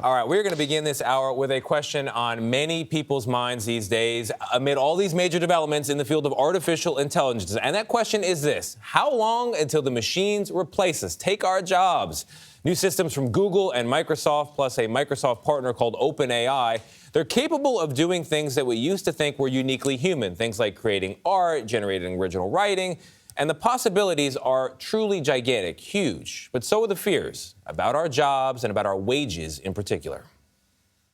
All right, we're going to begin this hour with a question on many people's minds these days amid all these major developments in the field of artificial intelligence. And that question is this: how long until the machines replace us, take our jobs? New systems from Google and Microsoft, plus a Microsoft partner called OpenAI, they're capable of doing things that we used to think were uniquely human, things like creating art, generating original writing. And the possibilities are truly gigantic, huge. But so are the fears about our jobs and about our wages in particular.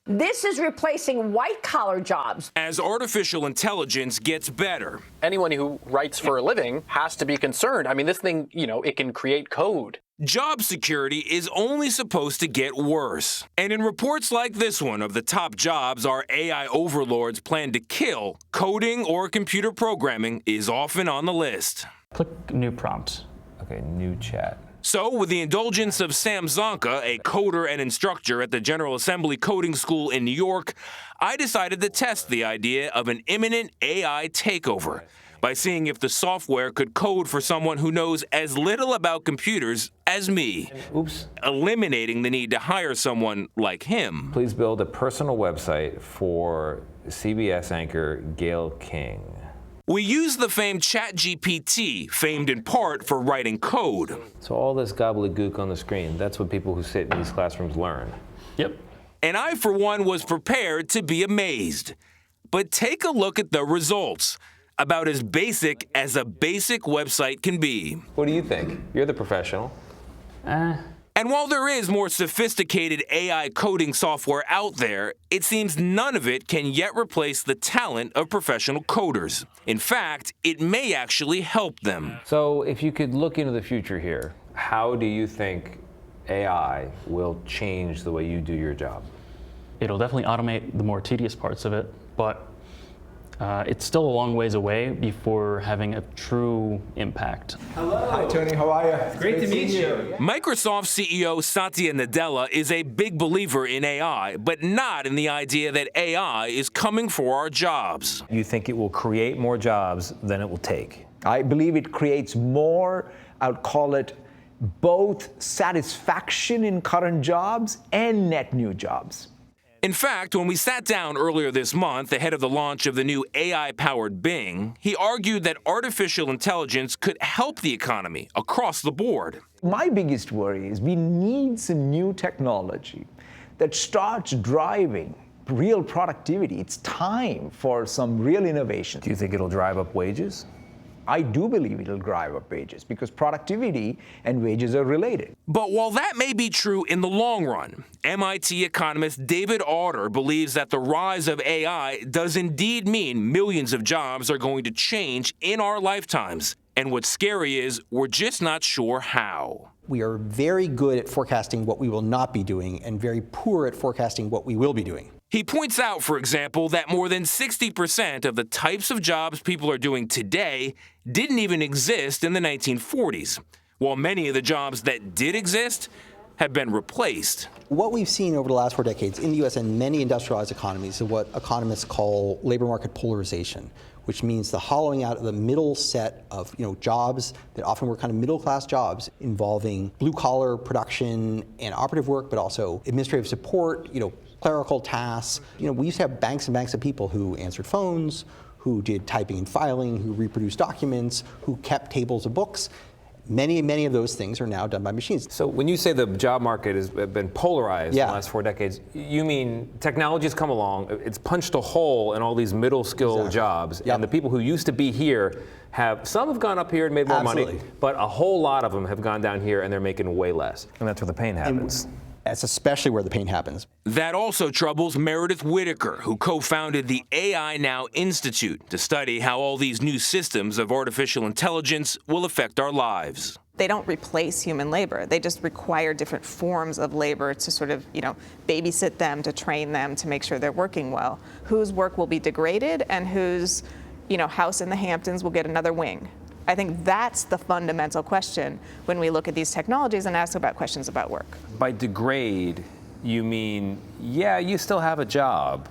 This is replacing white-collar jobs. As artificial intelligence gets better, anyone who writes for a living has to be concerned. I mean, this thing, it can create code. job security is only supposed to get worse. And in reports like this one of the top jobs our AI overlords plan to kill, coding or computer programming is often on the list. Click new prompt. Okay, new chat. So, with the indulgence of Sam Zonka, a coder and instructor at the General Assembly Coding School in New York, I decided to test the idea of an imminent AI takeover by seeing if the software could code for someone who knows as little about computers as me. Oops. Eliminating the need to hire someone like him. Please build a personal website for CBS anchor Gayle King. We use the famed ChatGPT, famed in part for writing code. So all this gobbledygook on the screen, that's what people who sit in these classrooms learn. Yep. And I, for one, was prepared to be amazed. But take a look at the results. About as basic as a basic website can be. What do you think? You're the professional. And while there is more sophisticated AI coding software out there, it seems none of it can yet replace the talent of professional coders. In fact, it may actually help them. So if you could look into the future here, how do you think AI will change the way you do your job? It'll definitely automate the more tedious parts of it, but it's still a long ways away before having a true impact. Hello. Hi, Tony. How are you? Great to meet you. Microsoft CEO Satya Nadella is a big believer in AI, but not in the idea that AI is coming for our jobs. You think it will create more jobs than it will take? I believe it creates more, I would call it, both satisfaction in current jobs and net new jobs. In fact, when we sat down earlier this month ahead of the launch of the new AI-powered Bing, he argued that artificial intelligence could help the economy across the board. My biggest worry is we need some new technology that starts driving real productivity. It's time for some real innovation. Do you think it'll drive up wages? I do believe it'll drive up wages because productivity and wages are related. But while that may be true in the long run, MIT economist David Autor believes that the rise of AI does indeed mean millions of jobs are going to change in our lifetimes. And what's scary is we're just not sure how. We are very good at forecasting what we will not be doing and very poor at forecasting what we will be doing. He points out, for example, that more than 60% of the types of jobs people are doing today didn't even exist in the 1940s, while many of the jobs that did exist have been replaced. What we've seen over the last 4 decades in the U.S. and many industrialized economies is what economists call labor market polarization, which means the hollowing out of the middle set of jobs that often were kind of middle-class jobs involving blue-collar production and operative work, but also administrative support, clerical tasks. We used to have banks and banks of people who answered phones, who did typing and filing, who reproduced documents, who kept tables of books. Many of those things are now done by machines. So when you say the job market has been polarized in the last 4 decades, you mean technology's come along, it's punched a hole in all these middle skill jobs, and the people who used to be here some have gone up here and made more money, but a whole lot of them have gone down here and they're making way less. And that's where the pain happens. That's especially where the pain happens. That also troubles Meredith Whitaker, who co-founded the AI Now Institute to study how all these new systems of artificial intelligence will affect our lives. They don't replace human labor. They just require different forms of labor to sort of, babysit them, to train them, to make sure they're working well. Whose work will be degraded and whose, house in the Hamptons will get another wing. I think that's the fundamental question when we look at these technologies and ask about questions about work. By degrade, you mean, you still have a job,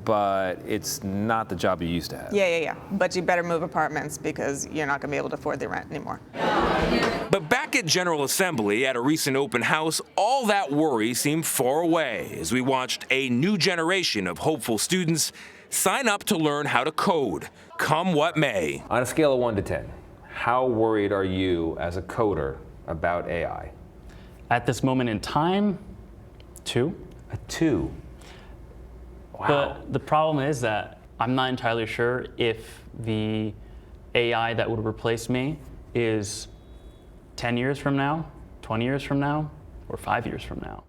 but it's not the job you used to have. Yeah. But you better move apartments because you're not going to be able to afford the rent anymore. But back at General Assembly at a recent open house, all that worry seemed far away as we watched a new generation of hopeful students sign up to learn how to code, come what may. On a scale of 1 to 10, how worried are you as a coder about AI? At this moment in time, 2. A 2. Wow. The problem is that I'm not entirely sure if the AI that would replace me is 10 years from now, 20 years from now, or 5 years from now.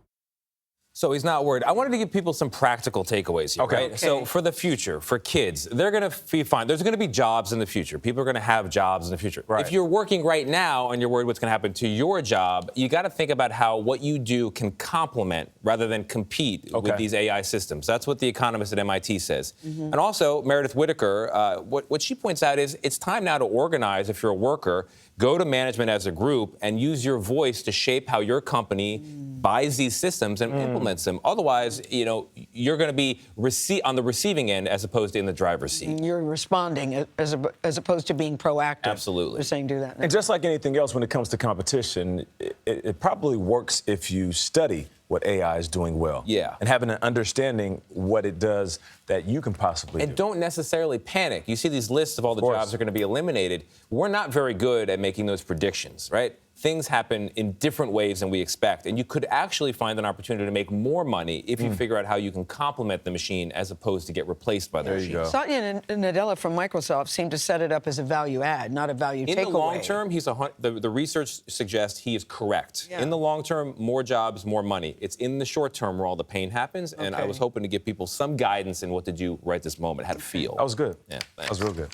So he's not worried. I wanted to give people some practical takeaways here, right? So for the future, for kids, they're going to be fine. There's going to be jobs in the future. People are going to have jobs in the future. Right. If you're working right now and you're worried what's going to happen to your job, you got to think about how what you do can complement rather than compete with these AI systems. That's what the economist at MIT says. And also, Meredith Whitaker, what she points out is it's time now to organize if you're a worker, go to management as a group, and use your voice to shape how your company buys these systems and implements them. Otherwise, you're going to be on the receiving end as opposed to in the driver's seat. You're responding as opposed to being proactive. Absolutely. You're saying do that. And just like anything else when it comes to competition, it probably works if you study what AI is doing well. Yeah. And having an understanding what it does that you can possibly do. And don't necessarily panic. You see these lists of all the jobs that are going to be eliminated. We're not very good at making those predictions, right? Things happen in different ways than we expect. And you could actually find an opportunity to make more money if you figure out how you can complement the machine as opposed to get replaced by the machine. There you go. Satya Nadella from Microsoft seemed to set it up as a value add, not a value takeaway. In the long term, the research suggests he is correct. Yeah. In the long term, more jobs, more money. It's in the short term where all the pain happens, and I was hoping to give people some guidance in what to do right this moment, how to feel. That was good. Yeah, that was real good.